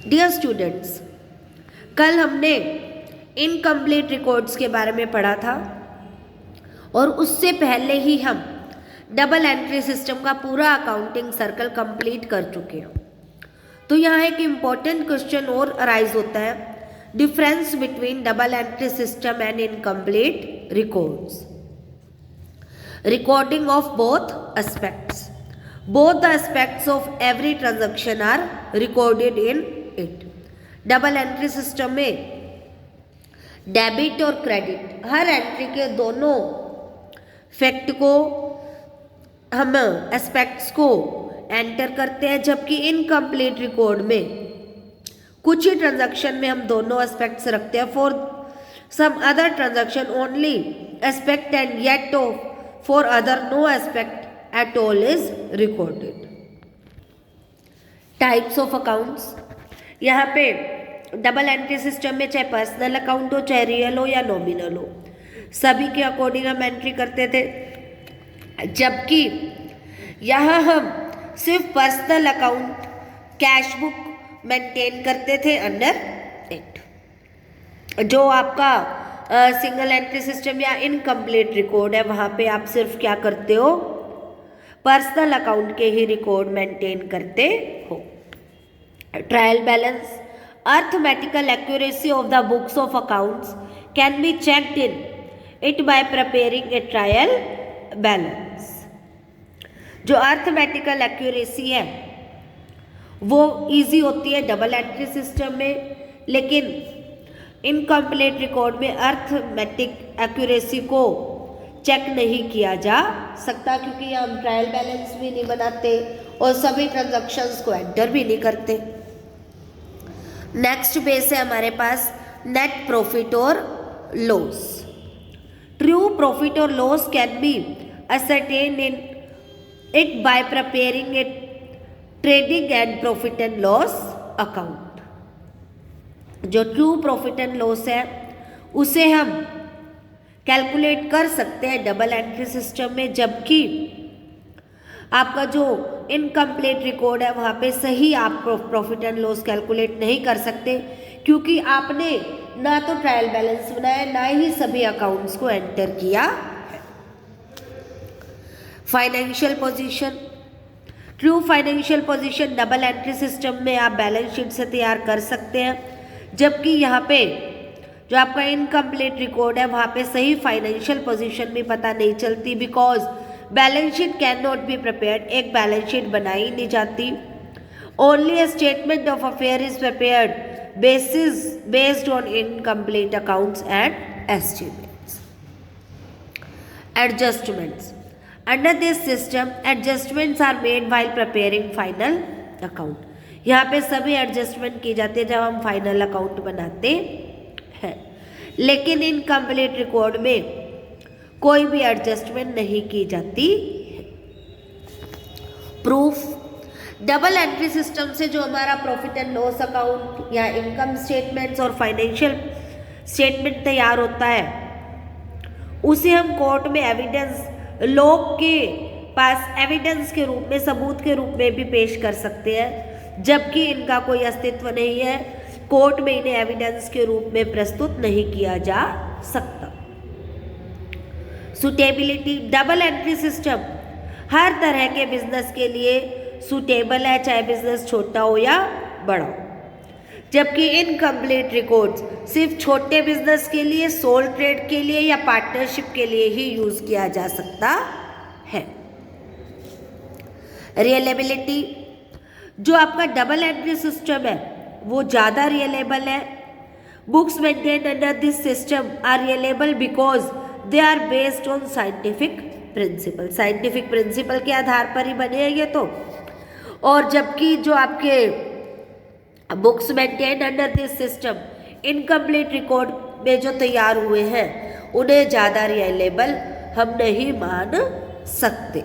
Dear students, कल हमने incomplete records के बारे में पढ़ा था और उससे पहले ही हम डबल एंट्री सिस्टम का पूरा अकाउंटिंग सर्कल कंप्लीट कर चुके हैं। तो यहाँ एक इम्पॉर्टेंट क्वेश्चन और अराइज होता है, difference between double entry system and incomplete records. Recording of both aspects. Both the aspects of every transaction are recorded in it. Double entry system में डेबिट और क्रेडिट हर एंट्री के दोनों fact को हम aspects को enter करते हैं, जबकि इनकम्प्लीट रिकॉर्ड में कुछ ही ट्रांजैक्शन में हम दोनों एस्पेक्ट्स रखते हैं। For some other transaction only aspect and yet of for other no aspect at all is recorded. Types of accounts, यहाँ पे डबल एंट्री सिस्टम में चाहे पर्सनल अकाउंट हो, चाहे रियल हो या नॉमिनल हो, सभी के अकॉर्डिंग हम एंट्री करते थे, जबकि यहाँ हम सिर्फ personal account cash book maintain करते थे अंडर इट। जो आपका सिंगल एंट्री सिस्टम या इनकम्प्लीट रिकॉर्ड है, वहाँ पे आप सिर्फ क्या करते हो, पर्सनल अकाउंट के ही रिकॉर्ड मेंटेन करते हो। Trial balance, arithmetical accuracy of the books of accounts can be checked in it by preparing A trial balance. जो अर्थमेटिकल एक्यूरेसी है वो इजी होती है डबल एंट्री सिस्टम में, लेकिन इनकम्प्लीट रिकॉर्ड में अर्थमेटिक एक्यूरेसी को चेक नहीं किया जा सकता, क्योंकि हम ट्रायल बैलेंस भी नहीं बनाते और सभी ट्रांजैक्शंस को एंटर भी नहीं करते। नेक्स्ट बेस है हमारे पास नेट प्रॉफिट और लॉस। ट्रू प्रॉफिट और loss can be ascertained in it by preparing A trading and profit and loss account. जो ट्रू प्रॉफिट एंड लॉस है उसे हम कैलकुलेट कर सकते हैं डबल एंट्री सिस्टम में, जबकि आपका जो इनकम्प्लीट रिकॉर्ड है वहाँ पे सही आप प्रॉफिट एंड लॉस कैलकुलेट नहीं कर सकते, क्योंकि आपने ना तो ट्रायल बैलेंस बनाया, ना ही सभी अकाउंट्स को एंटर किया। Financial position, true financial position double entry system में आप बैलेंस शीट से तैयार कर सकते हैं, जबकि यहाँ पे जो आपका इनकम्प्लीट रिकॉर्ड है वहाँ पे सही फाइनेंशियल पोजीशन भी पता नहीं चलती, because balance sheet can not be prepared. एक बैलेंस शीट बनाई नहीं जाती। Only a statement of affair is prepared based on incomplete accounts and estimates. Adjustments, under this system adjustments are made while preparing final account. यहाँ पे सभी adjustment की जाती है जब हम फाइनल अकाउंट बनाते हैं, लेकिन इनकम्प्लीट रिकॉर्ड में कोई भी एडजस्टमेंट नहीं की जाती। प्रूफ, डबल एंट्री सिस्टम से जो हमारा प्रॉफिट एंड लॉस अकाउंट या इनकम स्टेटमेंट्स और फाइनेंशियल स्टेटमेंट तैयार होता है, उसे हम कोर्ट में एविडेंस, लोग के पास एविडेंस के रूप में, सबूत के रूप में भी पेश कर सकते हैं, जबकि इनका कोई अस्तित्व नहीं है। कोर्ट में इन्हें एविडेंस के रूप में प्रस्तुत नहीं किया जा सकता। सुटेबिलिटी, डबल एंट्री सिस्टम हर तरह के बिजनेस के लिए सुटेबल है, चाहे बिजनेस छोटा हो या बड़ा हो, जबकि इनकम्प्लीट रिकॉर्ड्स सिर्फ छोटे बिजनेस के लिए, सोल ट्रेड के लिए या पार्टनरशिप के लिए ही यूज किया जा सकता है। रियलेबिलिटी, जो आपका डबल एंट्री सिस्टम है वो ज़्यादा रियलेबल है। Books maintained under this system are reliable because they are based on scientific principle. Scientific principle के आधार पर ही बने हैं ये तो। और जबकि जो आपके books maintained under this system incomplete record में जो तैयार हुए हैं उन्हें ज़्यादा रियलेबल हम नहीं मान सकते।